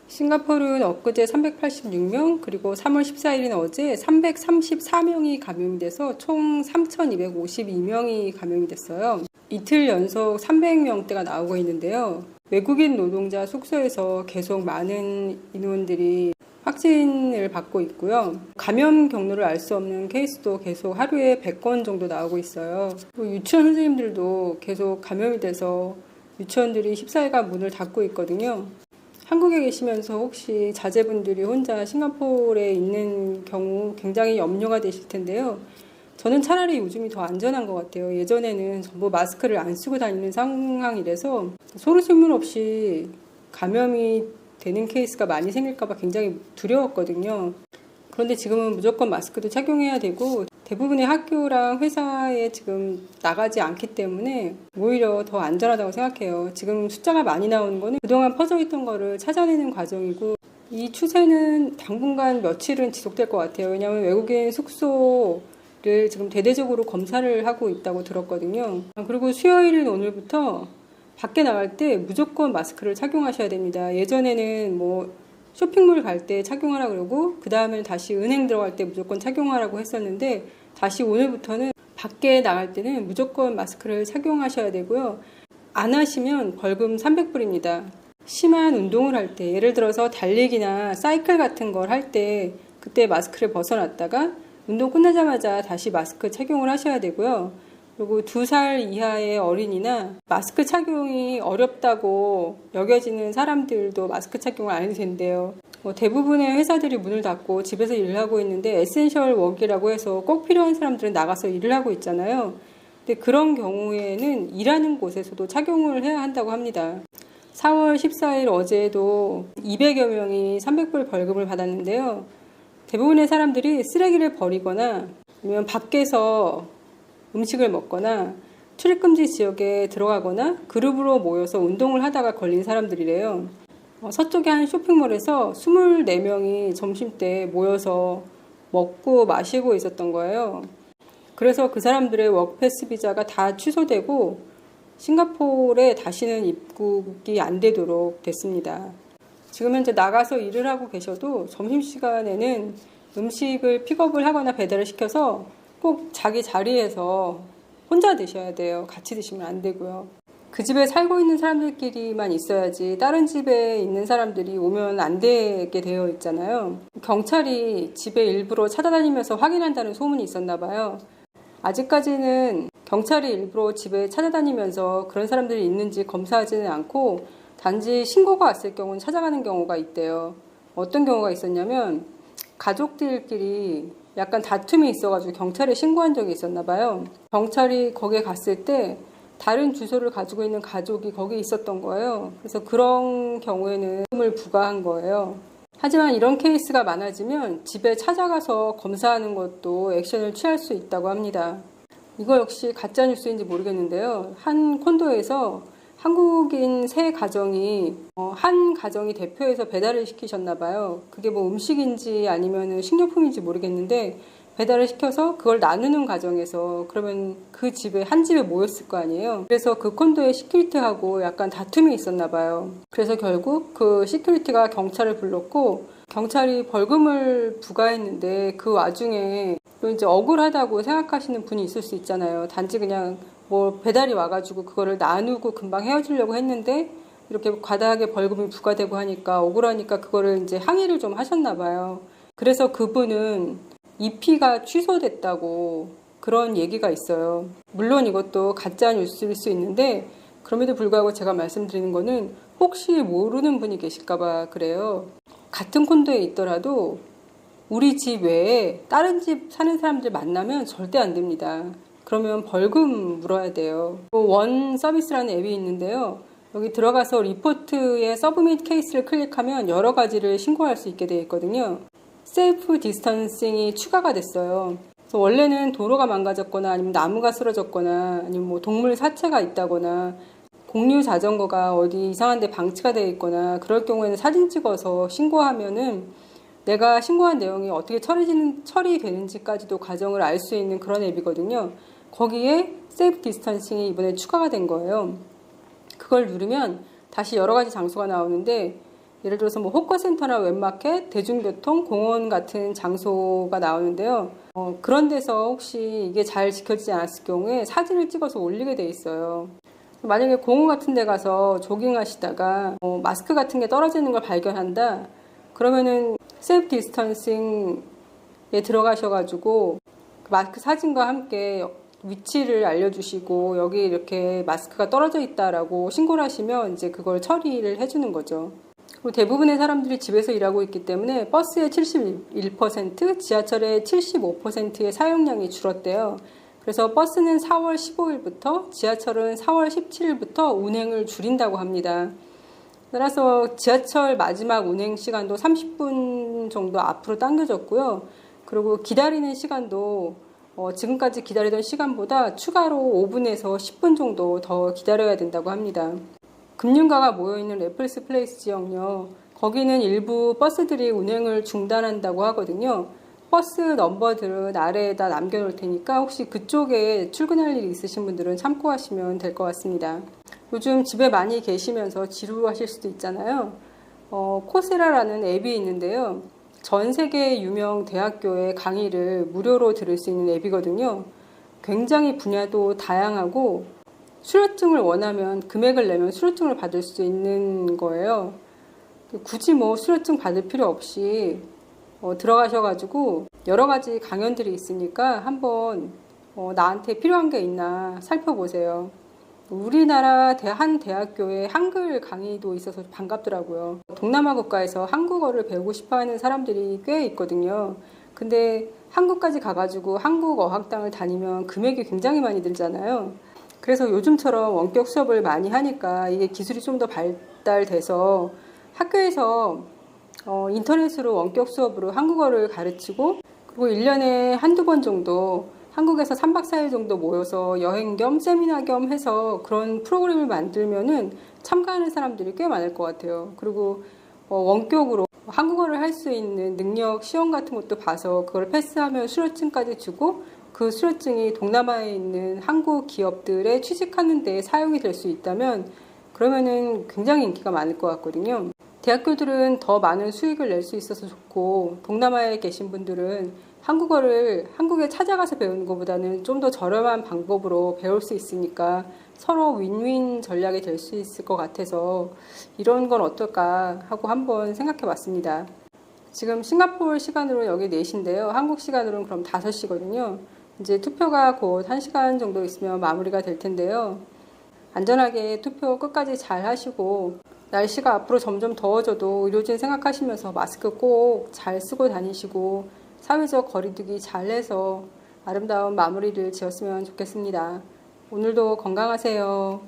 싱가포르는 엊그제 386명, 그리고 3월 14일인 어제 334명이 감염이 돼서 총 3,252명이 감염이 됐어요. 이틀 연속 300명대가 나오고 있는데요. 외국인 노동자 숙소에서 계속 많은 인원들이 확진을 받고 있고요. 감염 경로를 알 수 없는 케이스도 계속 하루에 100건 정도 나오고 있어요. 유치원 선생님들도 계속 감염이 돼서 유치원들이 14일간 문을 닫고 있거든요. 한국에 계시면서 혹시 자제분들이 혼자 싱가포르에 있는 경우 굉장히 염려가 되실 텐데요. 저는 차라리 요즘이 더 안전한 것 같아요. 예전에는 전부 마스크를 안 쓰고 다니는 상황이라서 소리소문 없이 감염이 되는 케이스가 많이 생길까 봐 굉장히 두려웠거든요. 그런데 지금은 무조건 마스크도 착용해야 되고 대부분의 학교랑 회사에 지금 나가지 않기 때문에 오히려 더 안전하다고 생각해요. 지금 숫자가 많이 나오는 거는 그동안 퍼져 있던 거를 찾아내는 과정이고 이 추세는 당분간 며칠은 지속될 것 같아요. 왜냐하면 외국인 숙소를 지금 대대적으로 검사를 하고 있다고 들었거든요. 그리고 수요일은 오늘부터 밖에 나갈 때 무조건 마스크를 착용하셔야 됩니다. 예전에는 쇼핑몰 갈 때 착용하라 그러고 그 다음에 다시 은행 들어갈 때 무조건 착용하라고 했었는데 다시 오늘부터는 밖에 나갈 때는 무조건 마스크를 착용하셔야 되고요. 안 하시면 벌금 300불입니다. 심한 운동을 할 때, 예를 들어서 달리기나 사이클 같은 걸 할 때 그때 마스크를 벗어놨다가 운동 끝나자마자 다시 마스크 착용을 하셔야 되고요. 그리고 2살 이하의 어린이나 마스크 착용이 어렵다고 여겨지는 사람들도 마스크 착용을 안 해도 된대요. 대부분의 회사들이 문을 닫고 집에서 일을 하고 있는데 에센셜 워크라고 해서 꼭 필요한 사람들은 나가서 일을 하고 있잖아요. 근데 그런 경우에는 일하는 곳에서도 착용을 해야 한다고 합니다. 4월 14일 어제도 200여 명이 300불 벌금을 받았는데요. 대부분의 사람들이 쓰레기를 버리거나 아니면 밖에서 음식을 먹거나 출입금지 지역에 들어가거나 그룹으로 모여서 운동을 하다가 걸린 사람들이래요. 서쪽의 한 쇼핑몰에서 24명이 점심때 모여서 먹고 마시고 있었던 거예요. 그래서 그 사람들의 워크패스 비자가 다 취소되고 싱가포르에 다시는 입국이 안 되도록 됐습니다. 지금 현재 나가서 일을 하고 계셔도 점심시간에는 음식을 픽업을 하거나 배달을 시켜서 꼭 자기 자리에서 혼자 드셔야 돼요. 같이 드시면 안 되고요. 그 집에 살고 있는 사람들끼리만 있어야지 다른 집에 있는 사람들이 오면 안 되게 되어 있잖아요. 경찰이 집에 일부러 찾아다니면서 확인한다는 소문이 있었나 봐요. 아직까지는 경찰이 일부러 집에 찾아다니면서 그런 사람들이 있는지 검사하지는 않고 단지 신고가 왔을 경우는 찾아가는 경우가 있대요. 어떤 경우가 있었냐면 가족들끼리 약간 다툼이 있어가지고 경찰에 신고한 적이 있었나 봐요. 경찰이 거기에 갔을 때 다른 주소를 가지고 있는 가족이 거기 있었던 거예요. 그래서 그런 경우에는 벌금을 부과한 거예요. 하지만 이런 케이스가 많아지면 집에 찾아가서 검사하는 것도 액션을 취할 수 있다고 합니다. 이거 역시 가짜 뉴스인지 모르겠는데요. 한 콘도에서 한국인 세 가정이 한 가정이 대표해서 배달을 시키셨나 봐요. 그게 음식인지 아니면 식료품인지 모르겠는데 배달을 시켜서 그걸 나누는 과정에서 그러면 그 집에 한 집에 모였을 거 아니에요. 그래서 그 콘도의 시큐리티하고 약간 다툼이 있었나 봐요. 그래서 결국 그 시큐리티가 경찰을 불렀고 경찰이 벌금을 부과했는데 그 와중에 또 이제 억울하다고 생각하시는 분이 있을 수 있잖아요. 단지 그냥 배달이 와가지고 그거를 나누고 금방 헤어지려고 했는데 이렇게 과다하게 벌금이 부과되고 하니까 억울하니까 그거를 이제 항의를 좀 하셨나 봐요. 그래서 그분은 입히가 취소됐다고 그런 얘기가 있어요. 물론 이것도 가짜 뉴스일 수 있는데 그럼에도 불구하고 제가 말씀드리는 거는 혹시 모르는 분이 계실까봐 그래요. 같은 콘도에 있더라도 우리 집 외에 다른 집 사는 사람들 만나면 절대 안 됩니다. 그러면 벌금 물어야 돼요. 원 서비스라는 앱이 있는데요. 여기 들어가서 리포트의 서브밋 케이스를 클릭하면 여러 가지를 신고할 수 있게 되어 있거든요. 셀프 디스턴싱이 추가가 됐어요. 그래서 원래는 도로가 망가졌거나 아니면 나무가 쓰러졌거나 아니면 동물 사체가 있다거나 공유 자전거가 어디 이상한 데 방치가 되어 있거나 그럴 경우에는 사진 찍어서 신고하면은 내가 신고한 내용이 어떻게 처리되는지까지도 과정을 알 수 있는 그런 앱이거든요. 거기에 셀프 디스턴싱이 이번에 추가가 된 거예요. 그걸 누르면 다시 여러 가지 장소가 나오는데 예를 들어서 뭐 호커센터나 웹마켓, 대중교통, 공원 같은 장소가 나오는데요. 그런 데서 혹시 이게 잘 지켜지지 않았을 경우에 사진을 찍어서 올리게 돼 있어요. 만약에 공원 같은 데 가서 조깅하시다가 마스크 같은 게 떨어지는 걸 발견한다. 그러면은 셀프 디스턴싱에 들어가셔가지고 마스크 사진과 함께 위치를 알려주시고 여기 이렇게 마스크가 떨어져 있다라고 신고를 하시면 이제 그걸 처리를 해주는 거죠. 그리고 대부분의 사람들이 집에서 일하고 있기 때문에 버스의 71%, 지하철의 75%의 사용량이 줄었대요. 그래서 버스는 4월 15일부터, 지하철은 4월 17일부터 운행을 줄인다고 합니다. 따라서 지하철 마지막 운행 시간도 30분 정도 앞으로 당겨졌고요. 그리고 기다리는 시간도 지금까지 기다리던 시간보다 추가로 5분에서 10분 정도 더 기다려야 된다고 합니다. 금융가가 모여있는 레플스 플레이스 지역요. 거기는 일부 버스들이 운행을 중단한다고 하거든요. 버스 넘버들은 아래에다 남겨놓을 테니까 혹시 그쪽에 출근할 일이 있으신 분들은 참고하시면 될 것 같습니다. 요즘 집에 많이 계시면서 지루하실 수도 있잖아요. 코세라라는 앱이 있는데요. 전 세계 유명 대학교의 강의를 무료로 들을 수 있는 앱이거든요. 굉장히 분야도 다양하고 수료증을 원하면 금액을 내면 수료증을 받을 수 있는 거예요. 굳이 뭐 수료증 받을 필요 없이 들어가셔가지고 여러 가지 강연들이 있으니까 한번 나한테 필요한 게 있나 살펴보세요. 우리나라 한 대학교에 한글 강의도 있어서 반갑더라고요. 동남아 국가에서 한국어를 배우고 싶어 하는 사람들이 꽤 있거든요. 근데 한국까지 가가지고 한국 어학당을 다니면 금액이 굉장히 많이 들잖아요. 그래서 요즘처럼 원격 수업을 많이 하니까 이게 기술이 좀 더 발달돼서 학교에서 인터넷으로 원격 수업으로 한국어를 가르치고 그리고 1년에 한두 번 정도 한국에서 3박 4일 정도 모여서 여행 겸 세미나 겸 해서 그런 프로그램을 만들면은 참가하는 사람들이 꽤 많을 것 같아요. 그리고 원격으로 한국어를 할 수 있는 능력 시험 같은 것도 봐서 그걸 패스하면 수료증까지 주고 그 수료증이 동남아에 있는 한국 기업들에 취직하는 데 사용이 될 수 있다면 그러면은 굉장히 인기가 많을 것 같거든요. 대학교들은 더 많은 수익을 낼 수 있어서 좋고 동남아에 계신 분들은 한국어를 한국에 찾아가서 배우는 것보다는 좀 더 저렴한 방법으로 배울 수 있으니까 서로 윈윈 전략이 될 수 있을 것 같아서 이런 건 어떨까 하고 한번 생각해 봤습니다. 지금 싱가포르 시간으로 여기 4시인데요. 한국 시간으로는 그럼 5시거든요. 이제 투표가 곧 1시간 정도 있으면 마무리가 될 텐데요. 안전하게 투표 끝까지 잘 하시고 날씨가 앞으로 점점 더워져도 의료진 생각하시면서 마스크 꼭 잘 쓰고 다니시고 사회적 거리두기 잘 해서 아름다운 마무리를 지었으면 좋겠습니다. 오늘도 건강하세요.